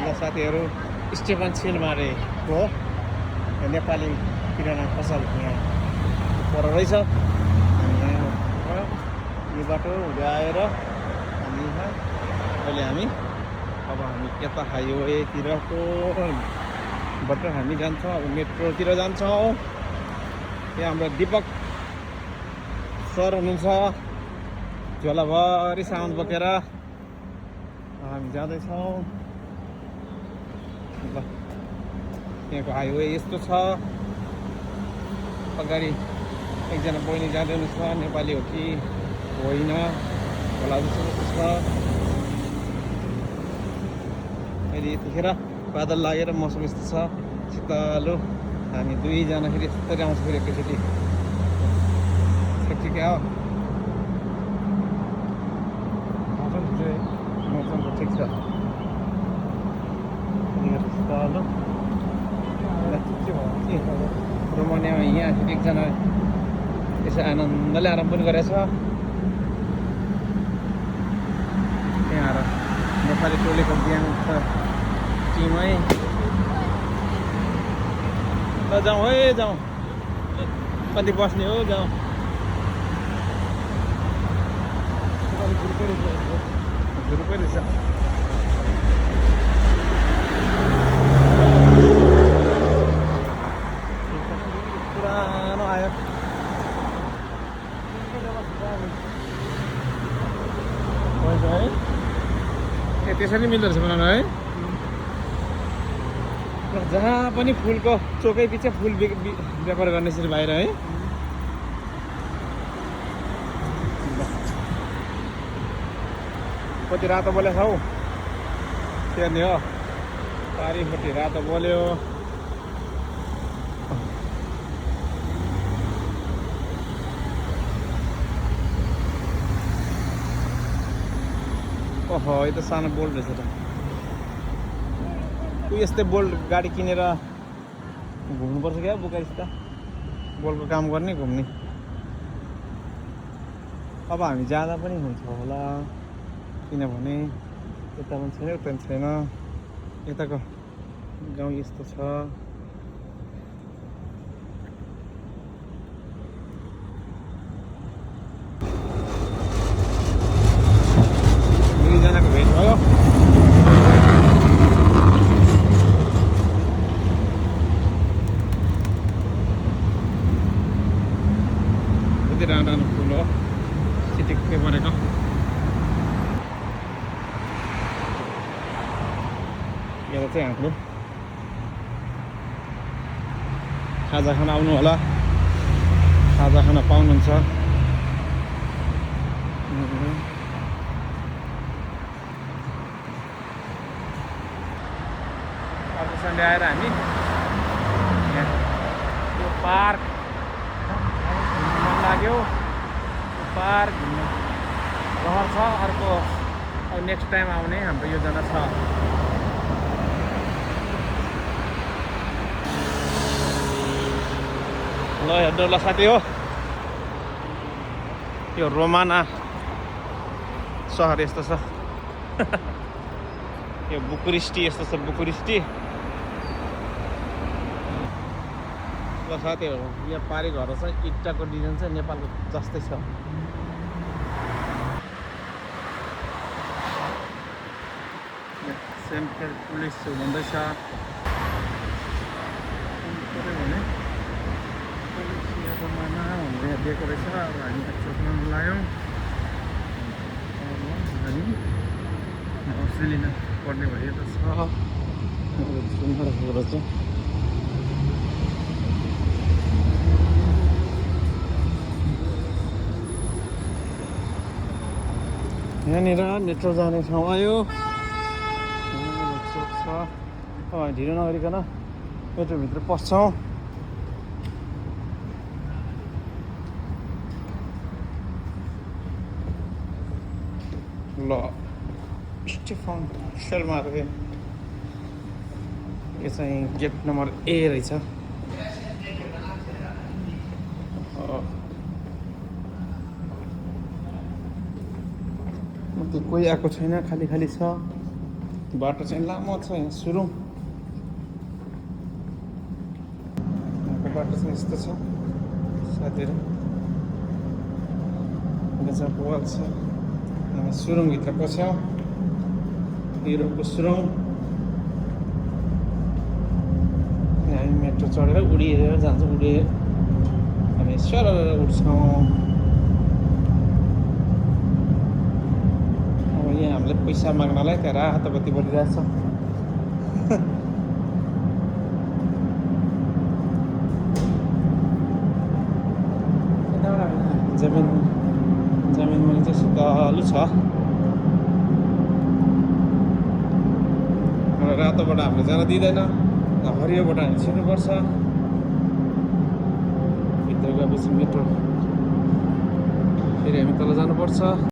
ल साथीहरू स्टेफन छेलमारेको नेपाली किराना पसल यहाँ पर रहेछ। हामी यहाँ यो बाटो हुँदै आएर हामी यहाँ अहिले अब हामी यता हाइवेतिरको बाट हामी जान्छौँ। अब मेट्रोतिर जान्छौँ। यहाँ हाम्रो दिपक सर हुनुहुन्छ, झोलाभरि साउन्ड बोकेर हामी जाँदैछौँ। ल यहाँको हाइवे यस्तो छ। अगाडि एकजना बहिनी जाँदै हुनुहुन्छ, नेपाली हो कि होइन होला जस्तो छ। अहिले यतिखेर बादल लागेर मौसम यस्तो छ शीतलो। हामी दुईजना फेरि यस्तरी आउँछ फेरि एकैचोटि ठिकै हो। मौसम त ठिक छ शीतलो। रोमानियामा यहाँ एकजना यसो आनन्दले आराम पनि गरेछ। त्यहाँ आएर नेपाली टोलीको बिहान छ टिमै। जाउँ है जाउँ, कति बस्ने हो जाउँ। रुपै रहेछ पुरानो आयो। है ए त्यसरी मिल्दो रहेछ बनाउनु है। जहाँ पनि फुलको चोकै पछि फुल व्यापार गर्ने यसरी बाहिर है। कति रातो बोलेछ हौ हेर्ने हो। पारिपट्टि रातो बोल्यो। ओहो यो त सानो बोल्ट रहेछ त। ऊ यस्तै बोल्ट गाडी किनेर घुम्नुपर्छ क्या बुकाइसित बोल्टको काम गर्ने घुम्ने। अब हामी जाँदा पनि हुन्छ होला, किनभने यता पनि छैन उता पनि छैन। यताको गाउँ यस्तो छ। दुईजनाको भेट भयो। कति राम्रो राम्रो फुल हो चिटिक्कै परेको। यहाँ चाहिँ हाम्रो खाजा खान आउनु होला। खाजा खान पाउनुहुन्छ। अर्को सन्डे आएर हामी यो पार्क घुम्नु मन लाग्यो। पार्क घुम्नु रहर छ। अर्को अब नेक्स्ट टाइम आउने हाम्रो योजना छ। ल हेर्नु ल साथी हो, यो रोमाना सहर यस्तो छ। यो बुकुरिस्टी यस्तो छ बुकुरिस्टी। ल साथीहरू यहाँ पारी घर छ। इट्टाको डिजाइन चाहिँ नेपालको जस्तै छ। सेन्ट्रल पुलिस भन्दैछ भने रोमाना भनेर दिएको रहेछ। अब हामी सोध्न लाग्यौँ। अस्ट्रेलिया पढ्ने भयो त छ रहेछ। यहाँनिर मेट्रो जाने ठाउँ आयो। चोक छ। अब ढिलो नगरिकन मेट्रोभित्र पस्छौँ। ल स्टेफन छेलमारे यो चाहिँ गेट नम्बर ए रहेछ। कोही आएको छैन, खाली खाली छ। बाटो चाहिँ लामो छ यहाँ सुरुङ यहाँको बाटो चाहिँ यस्तो छ साथीहरू गजब वाल छ हामी सुरुङभित्र पस्यौँ युरोपको सुरुङ हामी मेट्रो चढेर उडिएर जान्छौँ उडिएर हामी सरर उठ्छौँ अब यहाँ हामीले पैसा माग्नलाई त्यहाँ रातो बत्ती बलिरहेछ जमिनमा चाहिँ सुकालु छ रातोबाट हामीले जान दिँदैन हरियोबाट हामी छिर्नुपर्छ भित्र गएपछि मेट्रो फेरि हामी तल जानुपर्छ